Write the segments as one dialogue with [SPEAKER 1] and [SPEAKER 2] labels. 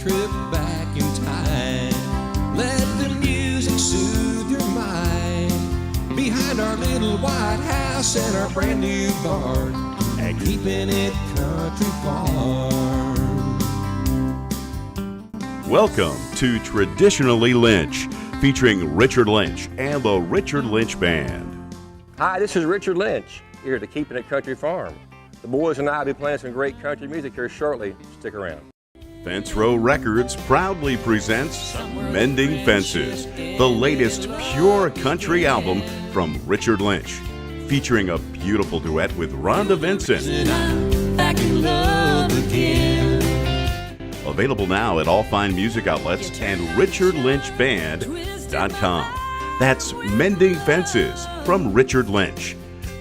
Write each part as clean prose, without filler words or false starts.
[SPEAKER 1] trip back in time. Let the music soothe your mind. Behind our little white house and our brand new barn, and keeping it country farm.
[SPEAKER 2] Welcome to Traditionally Lynch, featuring Richard Lynch and the Richard Lynch Band.
[SPEAKER 3] Hi, this is Richard Lynch, here to Keeping It Country Farm. The boys and I will be playing some great country music here shortly. Stick around.
[SPEAKER 2] Fence Row Records proudly presents Mending Fences, the latest pure country album from Richard Lynch, featuring a beautiful duet with Rhonda Vincent.
[SPEAKER 1] Back in love again.
[SPEAKER 2] Available now at all fine music outlets and richardlynchband.com. That's Mending Fences from Richard Lynch.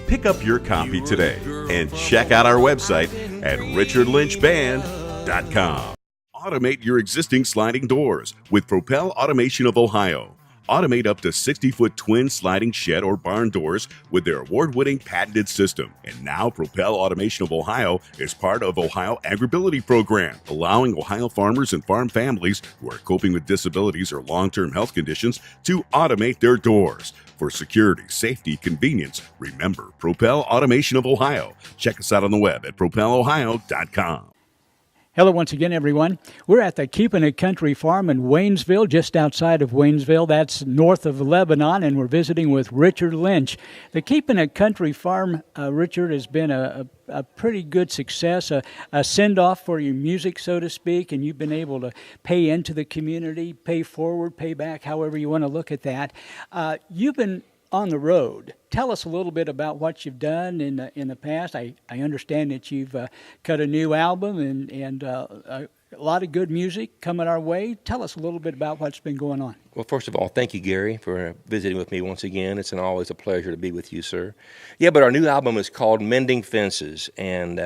[SPEAKER 2] Pick up your copy today and check out our website at richardlynchband.com. Automate your existing sliding doors with Propel Automation of Ohio. Automate up to 60-foot twin sliding shed or barn doors with their award-winning patented system. And now Propel Automation of Ohio is part of Ohio Agribility Program, allowing Ohio farmers and farm families who are coping with disabilities or long-term health conditions to automate their doors. For security, safety, convenience, remember Propel Automation of Ohio. Check us out on the web at propelohio.com.
[SPEAKER 4] Hello once again, everyone. We're at the Keeping It Country Farm in Waynesville, just outside of Waynesville. That's north of Lebanon, and we're visiting with Richard Lynch. The Keeping It Country Farm, Richard, has been a pretty good success, a send-off for your music, so to speak, and you've been able to pay into the community, pay forward, pay back, however you want to look at that. You've been on the road. Tell us a little bit about what you've done in the past. I understand that you've cut a new album and a lot of good music coming our way. Tell us a little bit about what's been going on.
[SPEAKER 3] Well, first of all, thank you, Gary, for visiting with me once again. It's always a pleasure to be with you, sir. Yeah, but our new album is called Mending Fences, and,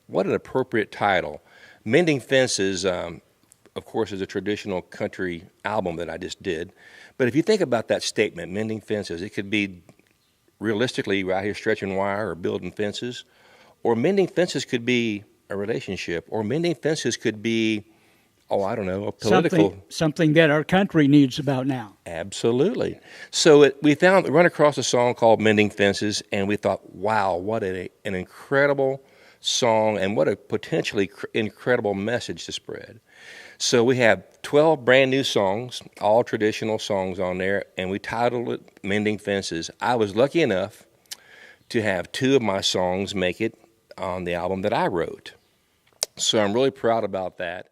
[SPEAKER 3] what an appropriate title. Mending Fences, of course, is a traditional country album that I just did. But if you think about that statement, mending fences, it could be realistically right here stretching wire or building fences, or mending fences could be a relationship, or mending fences could be, a political.
[SPEAKER 4] Something that our country needs about now.
[SPEAKER 3] Absolutely. So we run across a song called Mending Fences, and we thought, wow, what an incredible song and what a potentially incredible message to spread. So we have 12 brand new songs, all traditional songs on there, and we titled it Mending Fences. I was lucky enough to have 2 of my songs make it on the album that I wrote. So I'm really proud about that.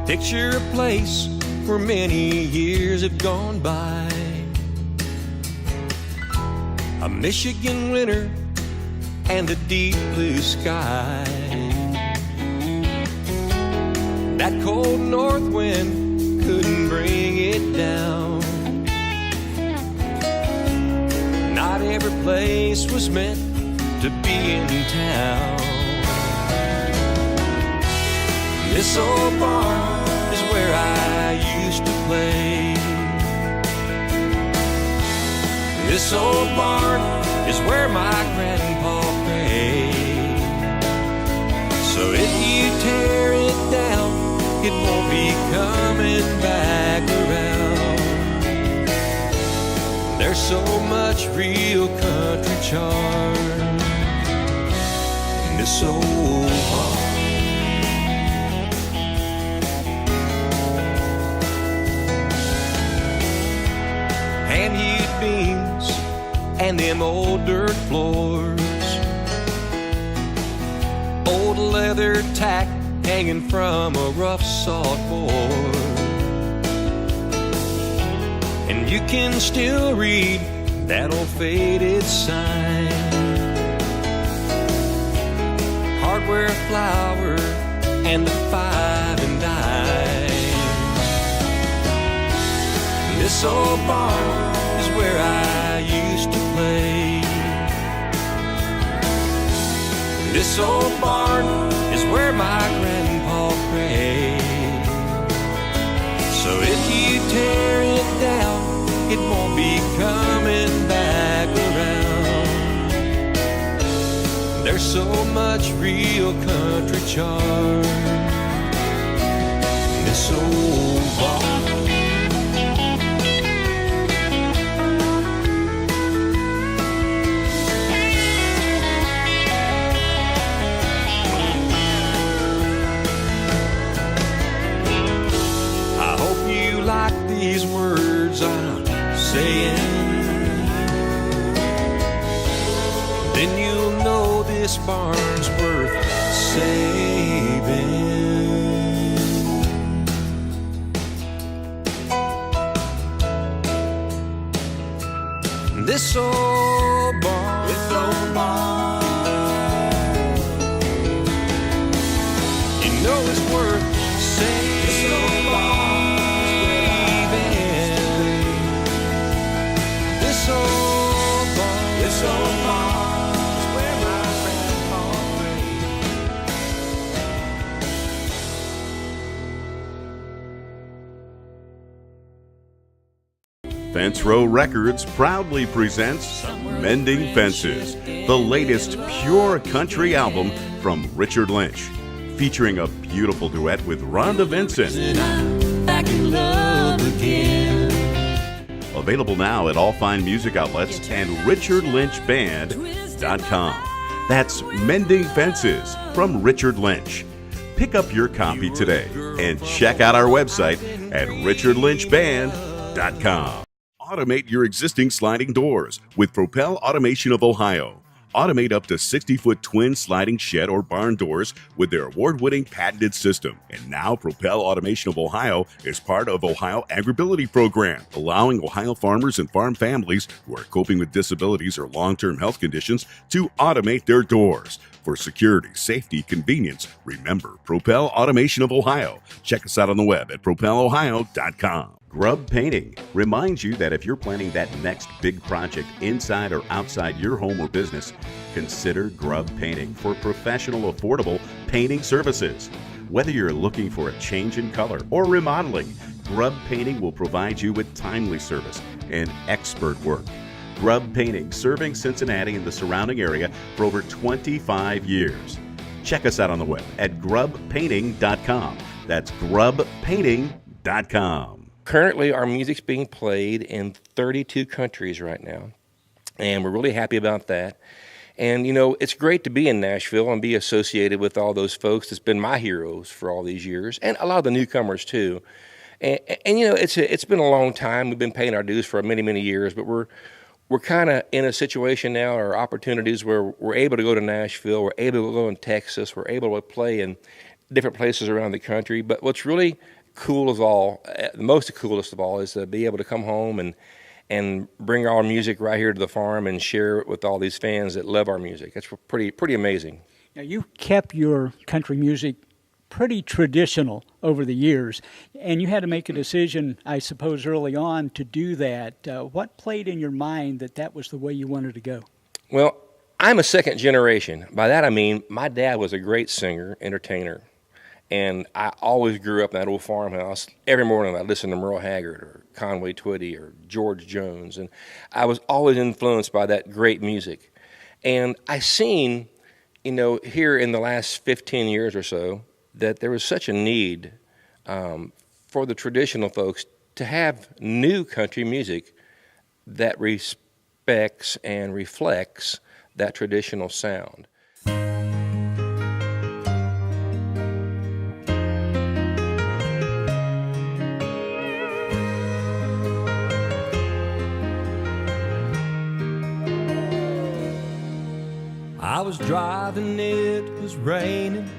[SPEAKER 1] Picture a place where many years have gone by. A Michigan winter and a deep blue sky. That cold north wind couldn't bring it down. Not every place was meant to be in town. This old barn is where I used to play. This old barn is where my grandpa prayed. So if you tear it down, it won't be coming back around. There's so much real country charm in this old barn. Hand-hewed beams and them old dirt floors, old leather tack hanging from a rough sawed board, and you can still read that old faded sign. Hardware flour and the 5 and dime. This old barn is where I used to play. This old barn is where my much real country charm in this old barn. I hope you like these words I'm saying. Then you'll know this barn's worth saving. This old barn, you know it's worth saving. This old barn is where my grandpa prayed.
[SPEAKER 2] Fence Row Records proudly presents Mending Fences, the latest pure country album from Richard Lynch, featuring a beautiful duet with Rhonda Vincent.
[SPEAKER 1] And I'm back in love again.
[SPEAKER 2] Available now at all fine music outlets and richardlynchband.com. That's Mending Fences from Richard Lynch. Pick up your copy today and check out our website at richardlynchband.com. Automate your existing sliding doors with Propel Automation of Ohio. Automate up to 60-foot twin sliding shed or barn doors with their award-winning patented system. And now Propel Automation of Ohio is part of Ohio Agribility Program, allowing Ohio farmers and farm families who are coping with disabilities or long-term health conditions to automate their doors. For security, safety, convenience, remember Propel Automation of Ohio. Check us out on the web at propelohio.com. Grubb Painting reminds you that if you're planning that next big project inside or outside your home or business, consider Grubb Painting for professional, affordable painting services. Whether you're looking for a change in color or remodeling, Grubb Painting will provide you with timely service and expert work. Grubb Painting, serving Cincinnati and the surrounding area for over 25 years. Check us out on the web at grubbpainting.com. That's grubbpainting.com.
[SPEAKER 3] Currently, our music's being played in 32 countries right now, and we're really happy about that. And, you know, it's great to be in Nashville and be associated with all those folks that's been my heroes for all these years, and a lot of the newcomers, too. And you know, it's been a long time. We've been paying our dues for many, many years, but we're kind of in a situation now, or opportunities where we're able to go to Nashville, we're able to go in Texas, we're able to play in different places around the country. But what's really cool of all, the most coolest of all, is to be able to come home and bring our music right here to the farm and share it with all these fans that love our music. That's pretty amazing.
[SPEAKER 4] Now, you kept your country music pretty traditional over the years, and you had to make a decision, I suppose, early on to do that. What played in your mind that was the way you wanted to go?
[SPEAKER 3] Well, I'm a second generation. By that I mean my dad was a great singer, entertainer. And I always grew up in that old farmhouse. Every morning I listened to Merle Haggard or Conway Twitty or George Jones. And I was always influenced by that great music. And I seen, you know, here in the last 15 years or so, that there was such a need for the traditional folks to have new country music that respects and reflects that traditional sound.
[SPEAKER 1] I was driving, it was raining,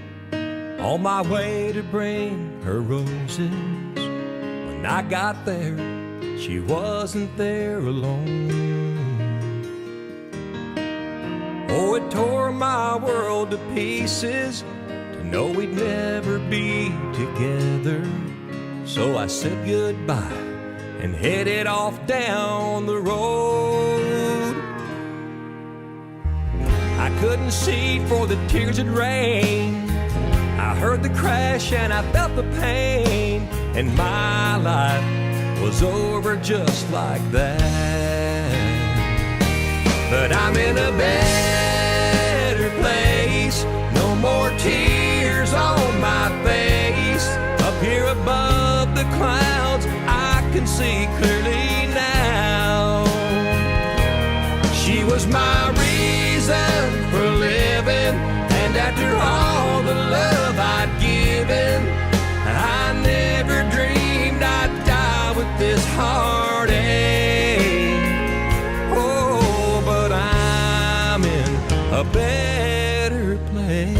[SPEAKER 1] on my way to bring her roses. When I got there, she wasn't there alone. Oh, it tore my world to pieces to know we'd never be together. So I said goodbye and headed off down the road. I couldn't see for the tears had rained. I heard the crash and I felt the pain, and my life was over just like that. But I'm in a better place the clouds, I can see clearly now. She was my reason for living, and after all the love I'd given, I never dreamed I'd die with this heartache. Oh, but I'm in a better place.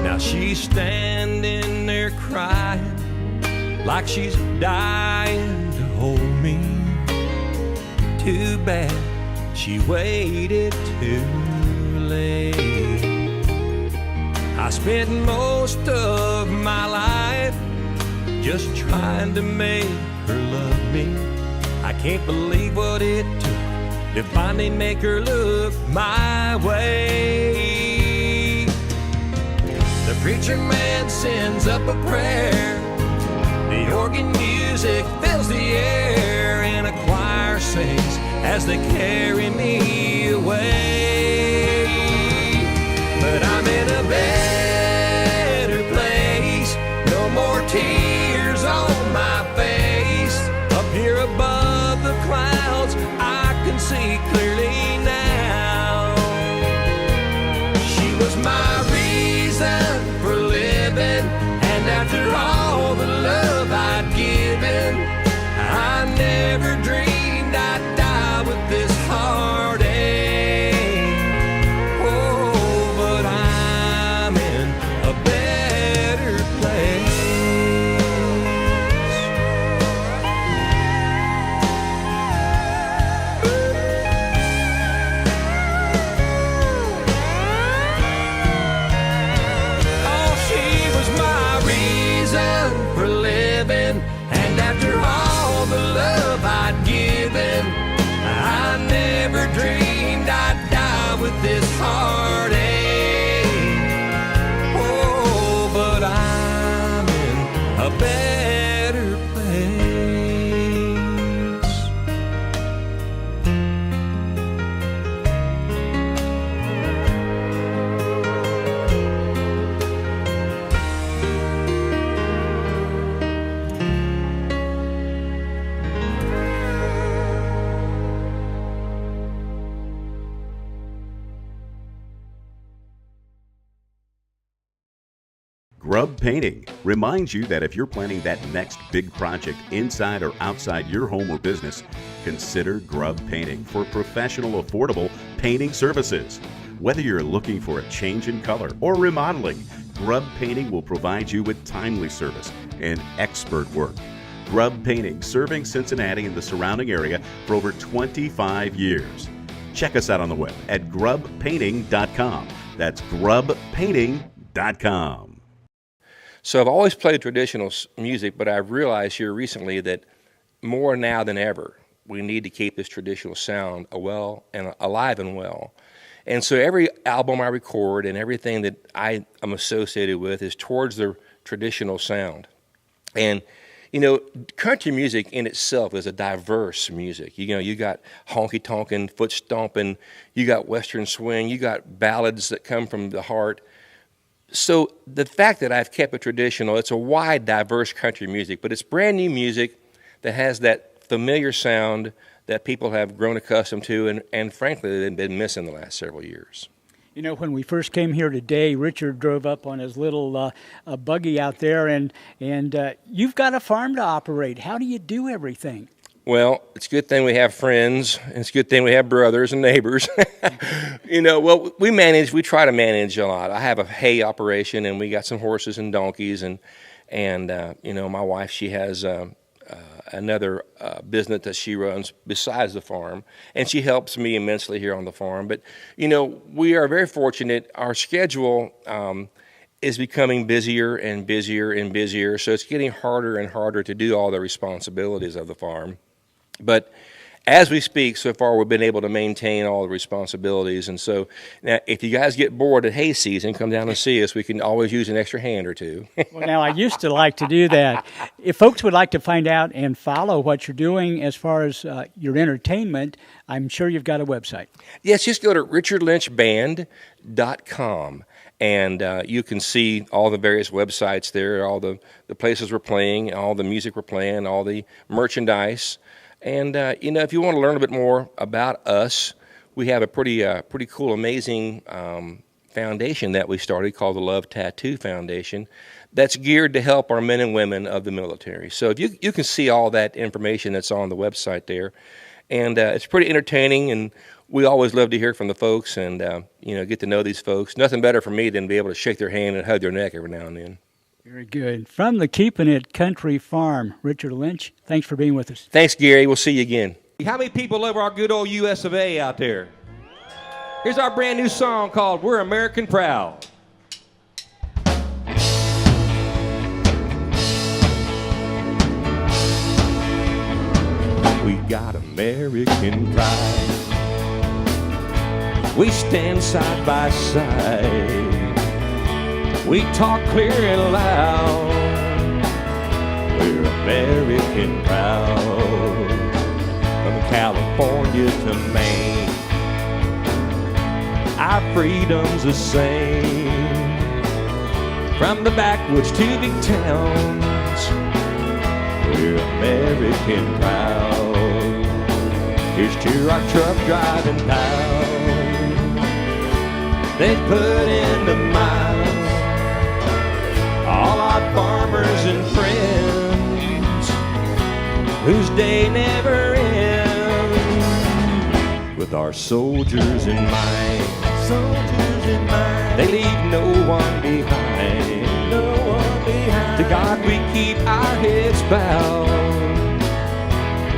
[SPEAKER 1] Now she's standing there crying like she's dying to hold me. Too bad she waited too late. I spent most of my life just trying to make her love me. I can't believe what it took to finally make her look my way. The preacher man sends up a prayer, the organ music fills the air, and a choir sings as they carry me away. But I'm in a better place, no more tears on my face. Up here above the clouds, I can see clearly now. She was my reason for living, and after all the love I'd given, I never dreamed I'd die with this heartache. Oh, but I'm in a better place. Oh, she was my reason for living, and after all the love I'd given, I never dreamed I'd die with this heartache. Oh, but I'm in a better place.
[SPEAKER 2] Grub Painting reminds you that if you're planning that next big project inside or outside your home or business, consider Grub Painting for professional, affordable painting services. Whether you're looking for a change in color or remodeling, Grub Painting will provide you with timely service and expert work. Grub Painting, serving Cincinnati and the surrounding area for over 25 years. Check us out on the web at grubpainting.com. That's grubpainting.com.
[SPEAKER 3] So I've always played traditional music, but I've realized here recently that more now than ever, we need to keep this traditional sound alive and well. And so every album I record and everything that I am associated with is towards the traditional sound. And, you know, country music in itself is a diverse music. You know, you got honky-tonkin', foot stomping, you got western swing, you got ballads that come from the heart. So the fact that I've kept it traditional, it's a wide, diverse country music, but it's brand new music that has that familiar sound that people have grown accustomed to and frankly, they've been missing the last several years.
[SPEAKER 4] You know, when we first came here today, Richard drove up on his little buggy out there, and you've got a farm to operate. How do you do everything?
[SPEAKER 3] Well, it's a good thing we have friends, and it's a good thing we have brothers and neighbors. You know, well, we try to manage a lot. I have a hay operation, and we got some horses and donkeys, and you know, my wife, she has another business that she runs besides the farm, and she helps me immensely here on the farm. But, you know, we are very fortunate. Our schedule is becoming busier and busier and busier, so it's getting harder and harder to do all the responsibilities of the farm. But as we speak, so far we've been able to maintain all the responsibilities. And so now if you guys get bored at hay season, come down and see us. We can always use an extra hand or two.
[SPEAKER 4] Well, now, I used to like to do that. If folks would like to find out and follow what you're doing as far as your entertainment, I'm sure you've got a website.
[SPEAKER 3] Yes, just go to richardlynchband.com. And you can see all the various websites there, all the places we're playing, all the music we're playing, all the merchandise. And, if you want to learn a bit more about us, we have a pretty cool, amazing foundation that we started called the Love Tattoo Foundation that's geared to help our men and women of the military. So if you can see all that information that's on the website there. And it's pretty entertaining, and we always love to hear from the folks and, get to know these folks. Nothing better for me than to be able to shake their hand and hug their neck every now and then.
[SPEAKER 4] Very good. From the Keeping It Country Farm, Richard Lynch, thanks for being with us.
[SPEAKER 3] Thanks, Gary. We'll see you again.
[SPEAKER 5] How many people love our good old US of A out there? Here's our brand new song called We're American Proud. We got American pride. We stand side by side. We talk clear and loud. We're American proud. From California to Maine, our freedom's the same. From the backwoods to big towns, we're American proud. Here's to our truck driving pals. They put in the miles. All our farmers and friends whose day never ends. With our soldiers in mind, they leave no one behind. To God we keep our heads bowed.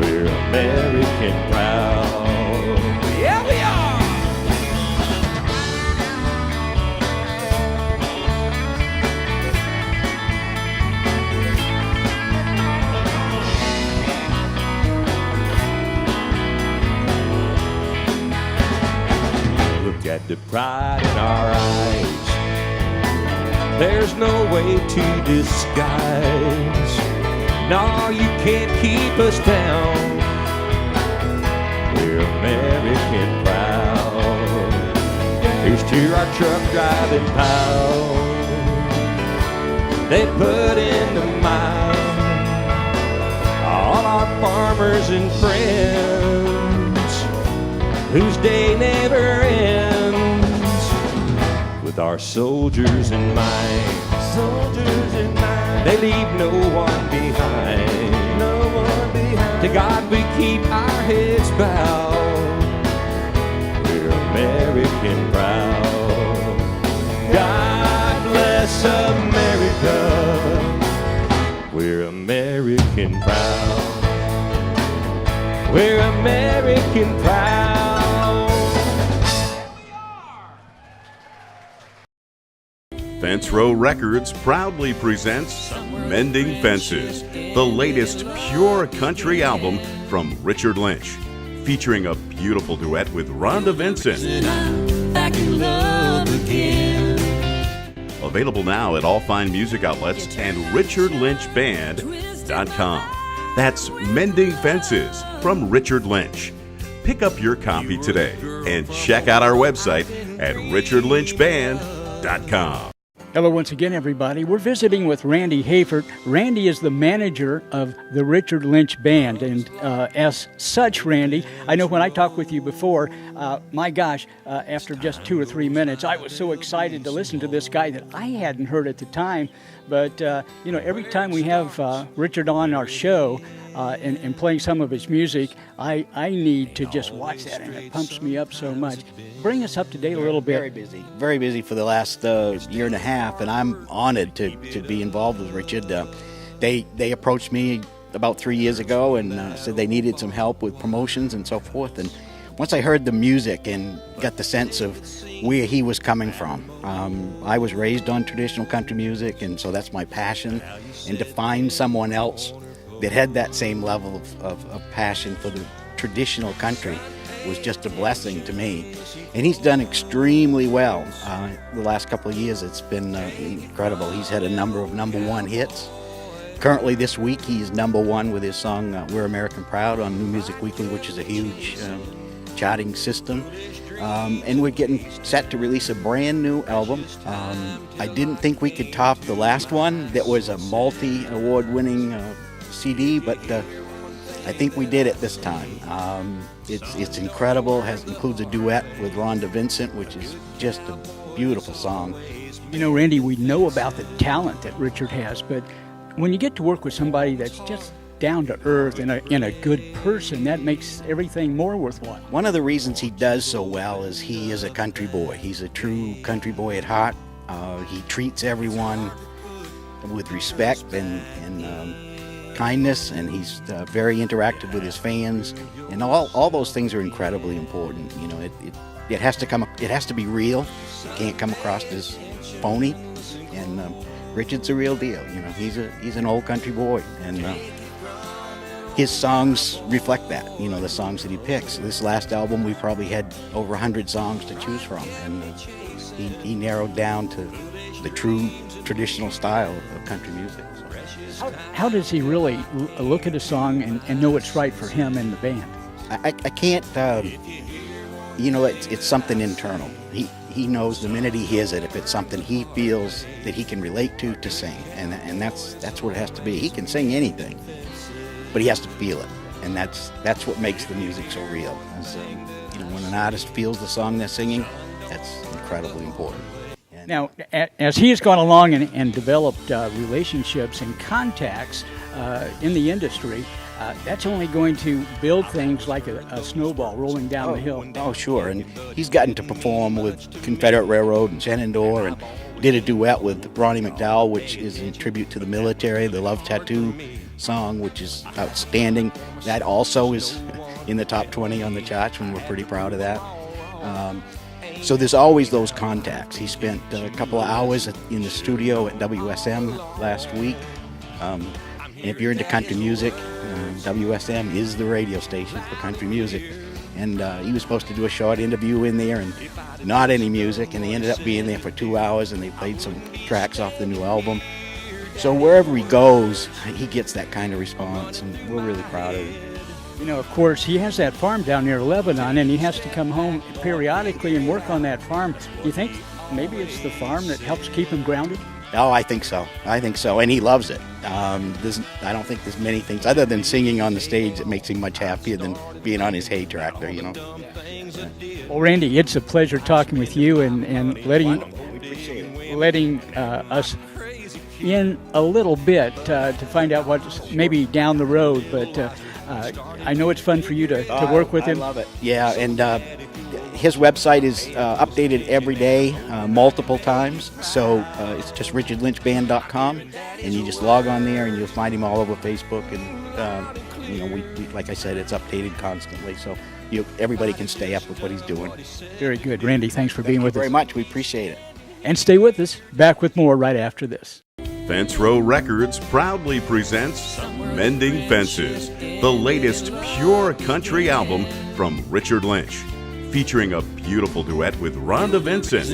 [SPEAKER 5] We're American proud. Yeah, we are! Look at the pride in our eyes. There's no way to disguise. No, you can't keep us down. We're American proud. Here's to our truck driving pals. They put in the miles. All our farmers and friends whose day never ends. With our soldiers in mind, they leave no one behind. To God we keep our heads bowed. We're American proud. God bless America. We're American proud. We're American proud.
[SPEAKER 2] Fence Row Records proudly presents Mending Fences, the latest pure country album from Richard Lynch, featuring a beautiful duet with Rhonda Vincent.
[SPEAKER 1] Back in love again.
[SPEAKER 2] Available now at all fine music outlets and richardlynchband.com. That's Mending Fences from Richard Lynch. Pick up your copy today and check out our website at richardlynchband.com.
[SPEAKER 4] Hello once again, everybody. We're visiting with Randy Hayford. Randy is the manager of the Richard Lynch Band, and as such, Randy, I know when I talked with you before, my gosh, after just 2 or 3 minutes, I was so excited to listen to this guy that I hadn't heard at the time. But, every time we have Richard on our show and playing some of his music, I need to just watch that, and it pumps me up so much. Bring us up to date a little bit.
[SPEAKER 6] Very busy for the last year and a half, and I'm honored to be involved with Richard. They approached me about 3 years ago and said they needed some help with promotions and so forth. And once I heard the music and got the sense of where he was coming from, I was raised on traditional country music, and so that's my passion. And to find someone else that had that same level of passion for the traditional country was just a blessing to me. And he's done extremely well. The last couple of years, it's been incredible. He's had a number of number one hits. Currently this week, he's number one with his song We're American Proud on New Music Weekly, which is a huge charting system. And we're getting set to release a brand new album. I didn't think we could top the last one that was a multi-award-winning CD, but I think we did it this time. It's incredible. Includes a duet with Rhonda Vincent, which is just a beautiful song.
[SPEAKER 4] You know, Randy, we know about the talent that Richard has, but when you get to work with somebody that's just down to earth and a good person, that makes everything more worthwhile.
[SPEAKER 6] One of the reasons he does so well is he is a country boy. He's a true country boy at heart. He treats everyone with respect and kindness, and he's very interactive with his fans, and all those things are incredibly important. You know, it has to be real. It can't come across as phony. And Richard's a real deal. You know, he's an old country boy, and his songs reflect that. You know, the songs that he picks. This last album, we probably had over 100 songs to choose from, and he narrowed down to the true traditional style of country music.
[SPEAKER 4] How does he really look at a song and know it's right for him and the band?
[SPEAKER 6] I can't, you know, it's something internal. He knows the minute he hears it, if it's something he feels that he can relate to sing, and that's what it has to be. He can sing anything, but he has to feel it, and that's what makes the music so real. You know, when an artist feels the song they're singing, that's incredibly important.
[SPEAKER 4] Now, as he has gone along and developed relationships and contacts in the industry, that's only going to build things like a snowball rolling down the hill.
[SPEAKER 6] Oh, sure. And he's gotten to perform with Confederate Railroad and Shenandoah, and did a duet with Ronnie McDowell, which is in tribute to the military, the Love Tattoo song, which is outstanding. That also is in the top 20 on the charts, and we're pretty proud of that. So there's always those contacts. He spent a couple of hours in the studio at WSM last week. And if you're into country music, WSM is the radio station for country music. And he was supposed to do a short interview in there and not any music, and he ended up being there for 2 hours, and they played some tracks off the new album. So wherever he goes, he gets that kind of response, and we're really proud of him.
[SPEAKER 4] You know, of course, he has that farm down near Lebanon, and he has to come home periodically and work on that farm. Do you think maybe it's the farm that helps keep him grounded?
[SPEAKER 6] Oh, I think so. And he loves it. I don't think there's many things other than singing on the stage that makes him much happier than being on his hay tractor, you know.
[SPEAKER 4] Well, Randy, it's a pleasure talking with you and letting us in a little bit to find out what's maybe down the road, but I know it's fun for you to work with him.
[SPEAKER 6] I love it. Yeah, and his website is updated every day, multiple times. So it's just richardlynchband.com, and you just log on there, and you'll find him all over Facebook. And you know, we like I said, it's updated constantly, so everybody can stay up with what he's doing.
[SPEAKER 4] Very good, Randy. Thanks for being with us.
[SPEAKER 6] Very much. We appreciate it.
[SPEAKER 4] And stay with us. Back with more right after this.
[SPEAKER 2] Fence Row Records proudly presents Mending Fences, the latest pure country album from Richard Lynch, featuring a beautiful duet with Rhonda Vincent.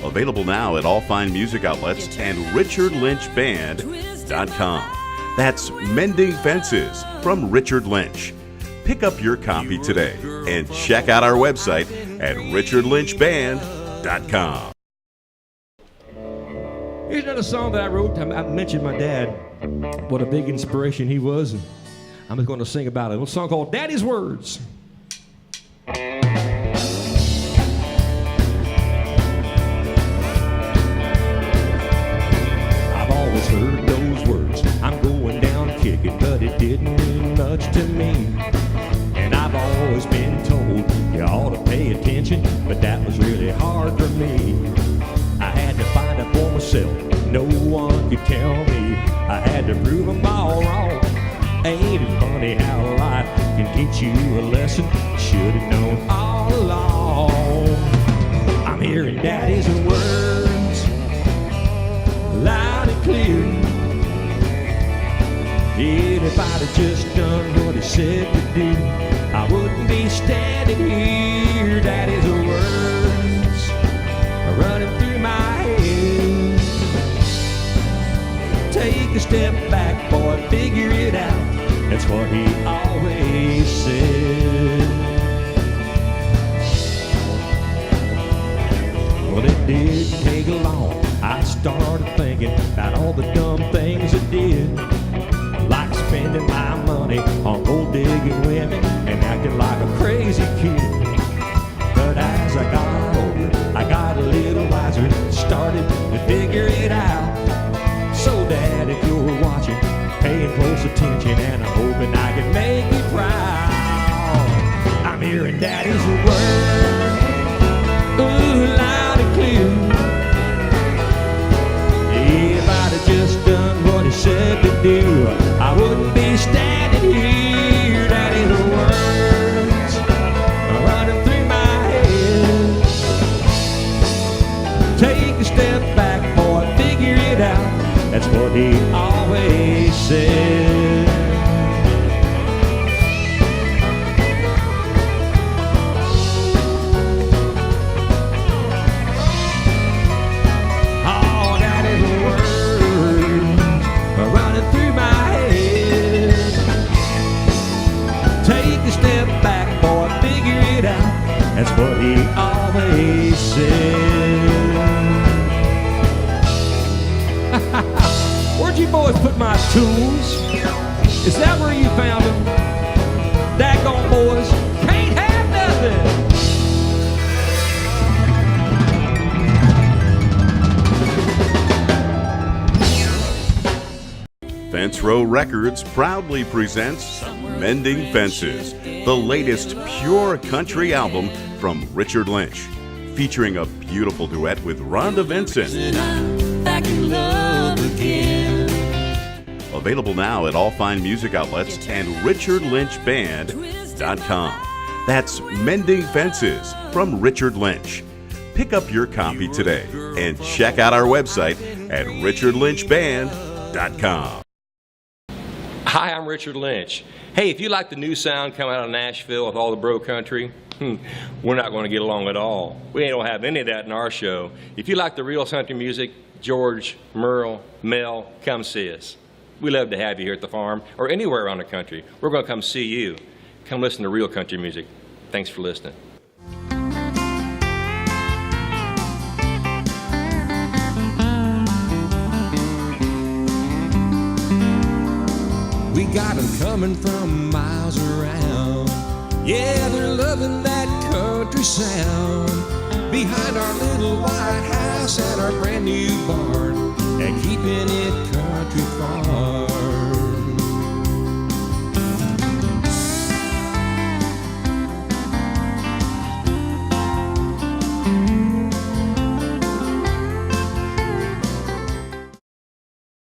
[SPEAKER 2] Available now at all fine music outlets and richardlynchband.com. That's Mending Fences from Richard Lynch. Pick up your copy today and check out our website at richardlynchband.com.
[SPEAKER 5] Here's another song that I wrote. I mentioned my dad, what a big inspiration he was. And I'm just going to sing about it. A little song called Daddy's Words. I've always heard those words. I'm going down kicking, but it didn't mean much to me. And I've always been told you ought to pay attention, but that was really hard for me. I had to find out for myself. No one could tell me. I had to prove them all wrong. Ain't it funny how life can teach you a lesson you should have known all along? I'm hearing Daddy's words loud and clear. And if I'd have just done what he said to do, I wouldn't be standing here. Daddy's words are running through my head. Take a step back, boy, figure it out. That's what he always said. Well, it didn't take long. I started thinking about all the dumb things I did, like spending my money on gold digging women and acting like a crazy kid. But as I got older, I got a little wiser, started to figure it out. So Dad, if you're watching, paying close attention, and I'm hoping I can make you proud. I'm hearing Daddy's word, ooh, loud and clear. If I'd have just done what he said to do, I wouldn't be standing here. Daddy's words are running through my head. Take a step back, boy, figure it out. That's what he always said. Oh, Daddy's words are running through my head. Take a step back, boy, figure it out. That's what he always said. Where'd you boys put my tools? Is that where you found them? Daggone boys, can't have nothing.
[SPEAKER 2] Fence Row Records proudly presents Mending Fences, the latest pure country album from Richard Lynch, featuring a beautiful duet with Rhonda Vincent.
[SPEAKER 1] Back in love again.
[SPEAKER 2] Available now at all fine music outlets and richardlynchband.com. That's Mending Fences from Richard Lynch. Pick up your copy today and check out our website at richardlynchband.com.
[SPEAKER 3] Hi, I'm Richard Lynch. Hey, if you like the new sound coming out of Nashville with all the bro country, we're not going to get along at all. We don't have any of that in our show. If you like the real country music, George, Merle, Mel, come see us. We love to have you here at the farm or anywhere around the country. We're going to come see you. Come listen to real country music. Thanks for listening.
[SPEAKER 1] We got them coming from miles around. Yeah, they're loving that country sound. Behind our little white house and our brand new barn,